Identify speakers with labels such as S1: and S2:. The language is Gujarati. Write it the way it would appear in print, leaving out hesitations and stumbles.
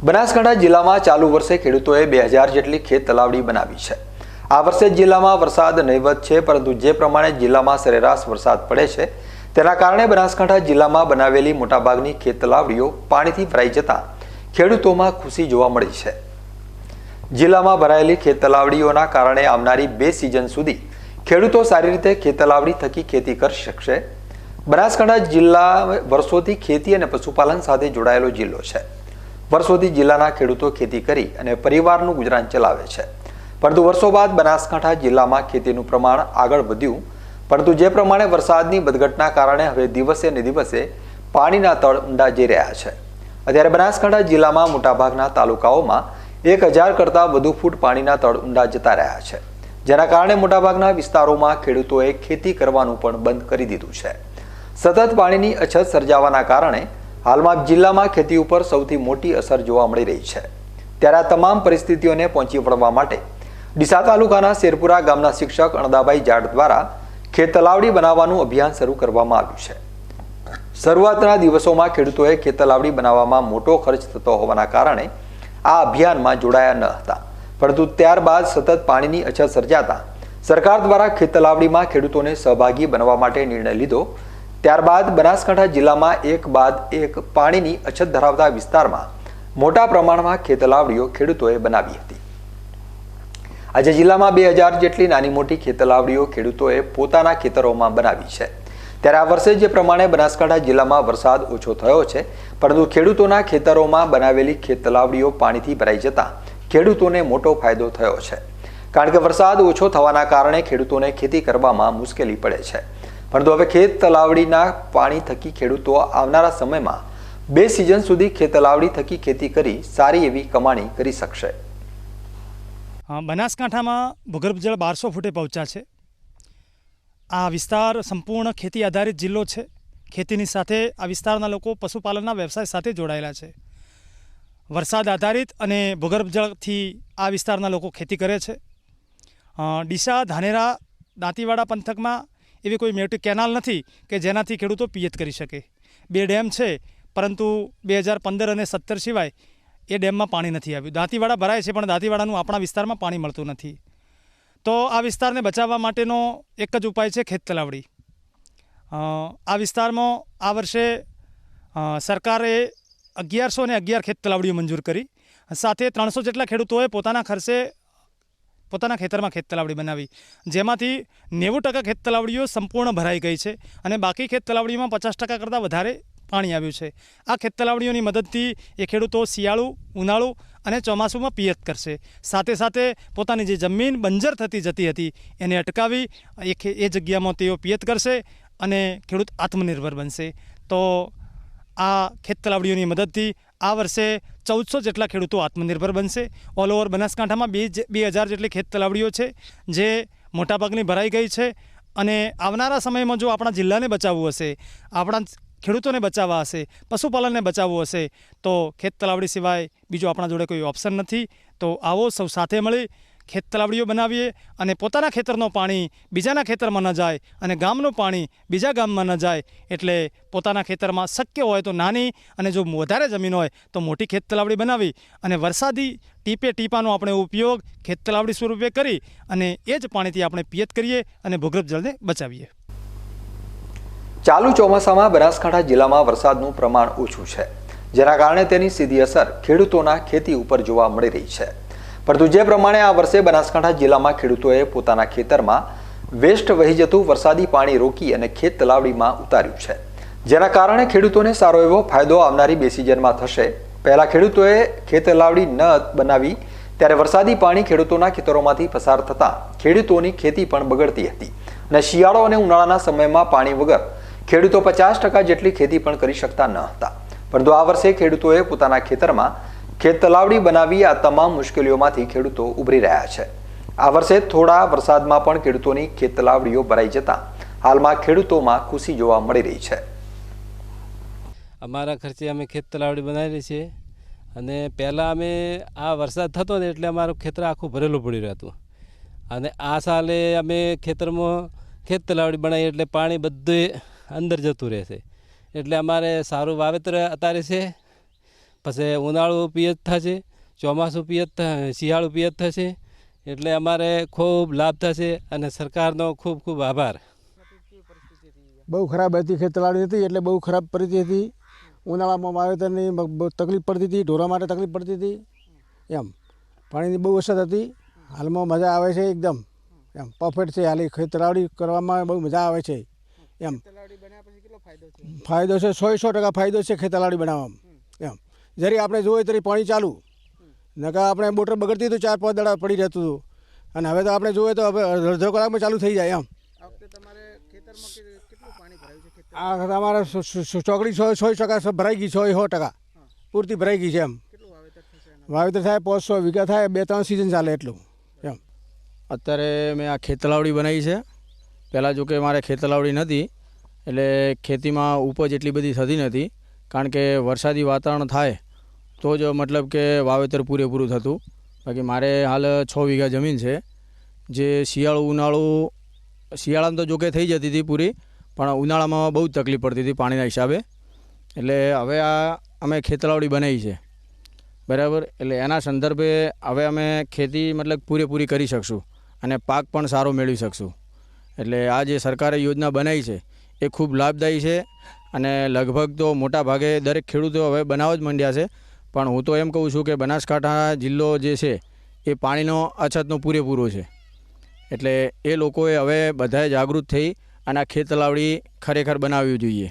S1: બનાસકાંઠા જિલ્લામાં ચાલુ વર્ષે ખેડૂતોએ 2000 જેટલી ખેત તલાવડી બનાવી છે। આ વર્ષે જિલ્લામાં વરસાદ નહીવત છે, પરંતુ જે પ્રમાણે જિલ્લામાં સરેરાશ વરસાદ પડે છે તેના કારણે બનાસકાંઠા જિલ્લામાં બનાવેલી મોટાભાગની ખેત તલાવડીઓ પાણીથી ભરાઈ જતા ખેડૂતોમાં ખુશી જોવા મળી છે। જિલ્લામાં ભરાયેલી ખેત તલાવડીઓના કારણે આવનારી 2 સિઝન સુધી ખેડૂતો સારી રીતે ખેત તલાવડી થકી ખેતી કરી શકશે। બનાસકાંઠા જિલ્લા વર્ષોથી ખેતી અને પશુપાલન સાથે જોડાયેલો જિલ્લો છે। વર્ષોથી જિલ્લાના ખેડૂતો ખેતી કરી અને પરિવારનું ગુજરાન ચલાવે છે, પરંતુ વર્ષો બાદ બનાસકાંઠા જિલ્લામાં ખેતીનું પ્રમાણ આગળ વધ્યું, પરંતુ જે પ્રમાણે વરસાદની વધઘટના કારણે હવે દિવસે ને દિવસે પાણીના તળ ઊંડા જઈ રહ્યા છે। અત્યારે બનાસકાંઠા જિલ્લામાં મોટાભાગના તાલુકાઓમાં 1000 કરતાં વધુ ફૂટ પાણીના તળ ઊંડા જતા રહ્યા છે, જેના કારણે મોટાભાગના વિસ્તારોમાં ખેડૂતોએ ખેતી કરવાનું પણ બંધ કરી દીધું છે। સતત પાણીની અછત સર્જાવાના કારણે હાલમાં જિલ્લામાં ખેતી ઉપર સૌથી મોટી અસર જોવા મળી રહી છે। ત્યારે આ તમામ પરિસ્થિતિઓને પહોંચી વળવા માટે ડીસા તાલુકાના શેરપુરા ગામના શિક્ષક અણદાભાઈ જાટ દ્વારા ખેત તલાવડી બનાવવાનું અભિયાન શરૂ કરવામાં આવ્યું છે। શરૂઆતના દિવસોમાં ખેડૂતોએ ખેત તલાવડી બનાવવામાં મોટો ખર્ચ થતો હોવાના કારણે આ અભિયાનમાં જોડાયા ન હતા, પરંતુ ત્યારબાદ સતત પાણીની અછત સર્જાતા સરકાર દ્વારા ખેત તલાવડીમાં ખેડૂતોને સહભાગી બનવા માટે નિર્ણય લીધો। ત્યારબાદ બનાસકાંઠા જિલ્લામાં એક બાદ એક પાણીની અછત ધરાવતા વિસ્તારમાં મોટા પ્રમાણમાં ખેત તલાવડીઓ ખેડૂતોએ બનાવી હતી। આજે જિલ્લામાં 2000 જેટલી નાની મોટી ખેત તલાવડીઓ ખેડૂતોએ પોતાના ખેતરોમાં બનાવી છે। ત્યારે આ વર્ષે જે પ્રમાણે બનાસકાંઠા જિલ્લામાં વરસાદ ઓછો થયો છે, પરંતુ ખેડૂતોના ખેતરોમાં બનાવેલી ખેત તલાવડીઓ પાણીથી ભરાઈ જતા ખેડૂતોને મોટો ફાયદો થયો છે, કારણ કે વરસાદ ઓછો થવાના કારણે ખેડૂતોને ખેતી કરવામાં મુશ્કેલી પડે છે। પરંતુ હવે ખેત તલાવડીના પાણી થકી ખેડૂતો આવનારા સમયમાં 2 સિઝન સુધી ખેત તલાવડી થકી ખેતી કરી સારી એવી કમાણી કરી શકશે।
S2: બનાસકાંઠામાં ભૂગર્ભ જળ 1200 ફૂટે પહોંચ્યા છે। આ વિસ્તાર સંપૂર્ણ ખેતી આધારિત જિલ્લો છે। ખેતીની સાથે આ વિસ્તારના લોકો પશુપાલનના વ્યવસાય સાથે જોડાયેલા છે। વરસાદ આધારિત અને ભૂગર્ભ જળથી આ વિસ્તારના લોકો ખેતી કરે છે। ડીસા, ધાનેરા, દાંતીવાડા પંથકમાં એવી કોઈ મોટી કેનાલ નથી કે જેનાથી ખેડૂતો પિયત કરી શકે। 2 ડેમ છે, પરંતુ 2015 અને 17 સિવાય એ ડેમમાં પાણી નથી આવ્યું। દાંતીવાડા ભરાય છે, પણ દાંતીવાડાનું આપણા વિસ્તારમાં પાણી મળતું નથી। તો આ વિસ્તારને બચાવવા માટેનો એક જ ઉપાય છે ખેત તલાવડી। આ વિસ્તારમાં આ વર્ષે સરકારે 1111 ખેત તલાવડીઓ મંજૂર કરી, સાથે 300 જેટલા ખેડૂતોએ પોતાના ખર્ચે પોતાના ખેતરમાં ખેત તલાવડી બનાવી, જેમાંથી 90% ખેત તલાવડીઓ સંપૂર્ણ ભરાઈ ગઈ છે અને બાકી ખેત તલાવડીમાં 50% કરતાં વધારે પાણી આવ્યું છે। આ ખેત તલાવડીઓની મદદથી એ ખેડૂતો શિયાળુ, ઉનાળુ અને ચોમાસુમાં પિયત કરશે। સાથે સાથે પોતાની જે જમીન બંજર થતી જતી હતી એને અટકાવી એ જગ્યામાં તેઓ પિયત કરશે અને ખેડૂત આત્મનિર્ભર બનશે। તો આ ખેત તલાવડીઓની મદદથી આ વર્ષે 1400 જેટલા ખેડૂતો આત્મનિર્ભર બનશે। ઓલ ઓવર બનાસકાંઠામાં 2000 જેટલી ખેત તલાવડીઓ છે, જે મોટાભાગની ભરાઈ ગઈ છે અને આવનારા સમયમાં જો આપણા જિલ્લાને બચાવવું હશે, આપણા ખેડૂતોને બચાવવા હશે, પશુપાલનને બચાવવું હશે, તો ખેત તલાવડી સિવાય બીજો આપણા જોડે કોઈ ઓપ્શન નથી। તો આવો સૌ સાથે મળી ખેત તલાવડીઓ બનાવીએ અને પોતાના ખેતરનું પાણી બીજાના ખેતરમાં ન જાય અને ગામનું પાણી બીજા ગામમાં ન જાય, એટલે પોતાના ખેતરમાં શક્ય હોય તો નાની અને જો વધારે જમીન હોય તો મોટી ખેત તલાવડી બનાવી અને વરસાદી ટીપે ટીપાનો આપણે ઉપયોગ ખેત તલાવડી સ્વરૂપે કરી અને એ જ પાણીથી આપણે પિયત કરીએ અને ભૂગર્ભ જળને બચાવીએ।
S1: ચાલુ ચોમાસામાં બનાસકાંઠા જિલ્લામાં વરસાદનું પ્રમાણ ઓછું છે, જેના કારણે તેની સીધી અસર ખેડૂતોના ખેતી ઉપર જોવા મળી રહી છે। પરંતુ જે પ્રમાણે આ વર્ષે બનાસકાંઠા જિલ્લામાં ખેડૂતોએ પોતાના ખેતરમાં વેસ્ટ વહી જતું વરસાદી પાણી રોકી અને ખેત તલાવડીમાં ઉતાર્યું છે, જેના કારણે ખેડૂતોને સારો એવો ફાયદો આવનારી 2 સિઝનમાં થશે। પહેલા ખેડૂતોએ ખેત તલાવડી ન બનાવી ત્યારે વરસાદી પાણી ખેડૂતોના ખેતરોમાંથી પસાર થતા ખેડૂતોની ખેતી પણ બગડતી હતી અને શિયાળો અને ઉનાળાના સમયમાં પાણી વગર ખેડૂતો 50% જેટલી ખેતી પણ કરી શકતા ન હતા। પરંતુ આ વર્ષે ખેડૂતોએ પોતાના ખેતરમાં ખેત તલાવડી બનાવી આ તમામ મુશ્કેલીઓમાંથી ખેડૂતો ઉભરી રહ્યા છે। આ વર્ષે થોડા વરસાદમાં પણ ખેડૂતોની ખેત તલાવડીઓ ભરાઈ જતા હાલમાં ખેડૂતોમાં ખુશી જોવા મળી રહી છે।
S3: અમારા ખર્ચે અમે ખેત તલાવડી બનાવેલી છે અને પહેલાં અમે આ વરસાદ થતો ને એટલે અમારું ખેતર આખું ભરેલું પડી રહેતું અને આ સાલે અમે ખેતરમાં ખેત તલાવડી બનાવી એટલે પાણી બધું અંદર જતું રહેશે, એટલે અમારે સારું વાવેતર અત્યારે છે પછી ઉનાળુ પિયત થશે, ચોમાસું પિયત શિયાળુ પિયત થશે, એટલે અમારે ખૂબ લાભ થશે અને સરકારનો ખૂબ ખૂબ આભાર.
S4: બહુ ખરાબ હતી, ખેતલાવડી હતી એટલે બહુ ખરાબ પરિસ્થિતિ હતી. ઉનાળામાં વાવેતરની બહુ તકલીફ પડતી હતી, ઢોરા માટે તકલીફ પડતી હતી. એમ પાણીની બહુ અસર હતી. હાલમાં મજા આવે છે એકદમ, એમ પરફેક્ટ છે. હાલ ખેતલાવડી કરવામાં બહુ મજા આવે છે. એમ ફાયદો છે, 100% ફાયદો છે ખેતલાવડી બનાવવામાં. એમ જરી આપણે જોઈએ તરી પાણી ચાલુ, નકા આપણે મોટર બગડતી તો 4-5 દાડા પડી રહેતું હતું, અને હવે તો આપણે જોઈએ તો હવે અડધો કલાકમાં ચાલુ થઈ જાય. એમ આ તમારે ચોકડી 100% ભરાઈ ગઈ, 100% પૂરતી ભરાઈ ગઈ છે. એમ વાવેતર થાય 500 વીઘા થાય, 2-3 સિઝન ચાલે એટલું. એમ અત્યારે મેં આ ખેતલાવડી બનાવી છે. પહેલાં જો કે મારે ખેતલાવડી નથી એટલે ખેતીમાં ઉપજ એટલી બધી થતી નથી, કારણ કે વરસાદી વાતાવરણ થાય તો જ મતલબ કે વાવેતર પૂરેપૂરું થતું. બાકી મારે હાલ 6 વીઘા જમીન છે, જે શિયાળામાં તો જો કે થઈ જતી હતી પૂરી, પણ ઉનાળામાં બહુ જ તકલીફ પડતી હતી પાણીના હિસાબે. એટલે હવે આ અમે ખેતલાવડી બનાવી છે, બરાબર. એટલે એના સંદર્ભે હવે અમે ખેતી મતલબ પૂરેપૂરી કરી શકશું અને પાક પણ સારો મેળવી શકશું. એટલે આ જે સરકારે યોજના બનાવી છે એ ખૂબ લાભદાયી છે, અને લગભગ તો મોટા ભાગે દરેક ખેડૂતો હવે બનાવવા જ માંડ્યા છે. પણ હું તો એમ કહું છું કે બનાસકાંઠા જિલ્લો જે છે એ પાણીનો અછતનો પૂરેપૂરો છે. એટલે એ લોકોએ હવે બધાએ જાગૃત થઈ અને આ ખેતલાવડી ખરેખર બનાવવી જોઈએ.